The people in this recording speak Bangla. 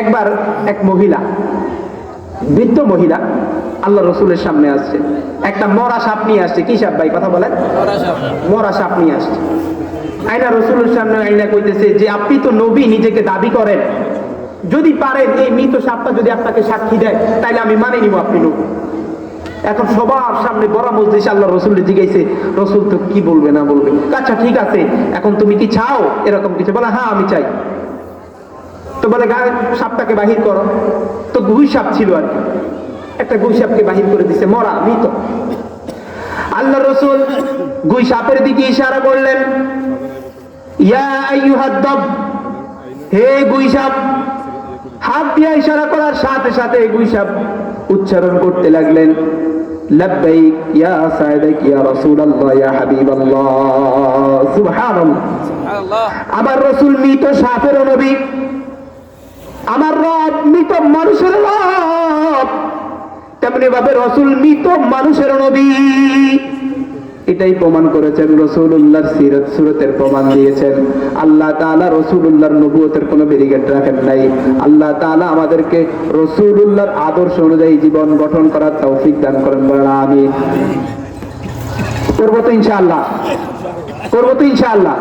একবার এক মহিলা, বৃদ্ধ মহিলা আল্লাহ রসুলের সামনে আসছে, একটা মরা সাপ নিয়ে আসছে। কি সাপ ভাই, কথা বলেন? মরা সাপ নিয়ে আসছে। আইনা রসুলের সামনে আইনা কইতেছে যে আপনি তো নবী নিজেকে দাবি করেন, যদি পারেন এই মৃত সাপটা যদি আপনাকে সাক্ষী দেয় তাহলে আমি মানে নিব আপনি নবী। এখন সবার সামনে বড় মজলিসে আল্লাহ রসুল জিজ্ঞাসা, রসুল তো কি বলবে না বলবে। আচ্ছা ঠিক আছে, এখন তুমি কি চাও এরকম কিছু? বলে হ্যাঁ আমি চাই। তো বলে গায়ে সাপটাকে বাহির করো। তো গুই সাপ ছিল আর কি, একটা গুই সাপকে বাহির করে দিছে, মরা মৃত। আল্লাহ রসুল গুই সাপের দিকে ইশারা করলেন, ইয়া আইয়ুহাদ দাব, হে গুই সাপ। হাত দিয়ে ইশারা করার সাথে সাথে গুই সাপ উচ্চারণ করতে লাগলেন, লাব্বাইক ইয়া সাইদাক ইয়া রাসূলুল্লাহ ইয়া হাবিবাল্লাহ। সুবহানাল্লাহ। আমার রাসূল মৃত সাপের নবী, আমার রব মৃত মানুষের রব, তেমনি ভাবে রাসূল মৃত মানুষের নবী। এটাই প্রমাণ করেছেন, রাসূলুল্লাহর সিরাত সুরতের প্রমাণ দিয়েছেন। আল্লাহ তাআলা রাসূলুল্লাহর নবুয়তের কোনো ব্যারিকেড রাখেন নাই। আল্লাহ তাআলা আমাদেরকে রাসূলুল্লাহর আদর্শ অনুযায়ী জীবন গঠন করার তৌফিক দান করেন, বলেন আমিন। করবো তো ইনশাআল্লাহ, করবো তো ইনশাআল্লাহ।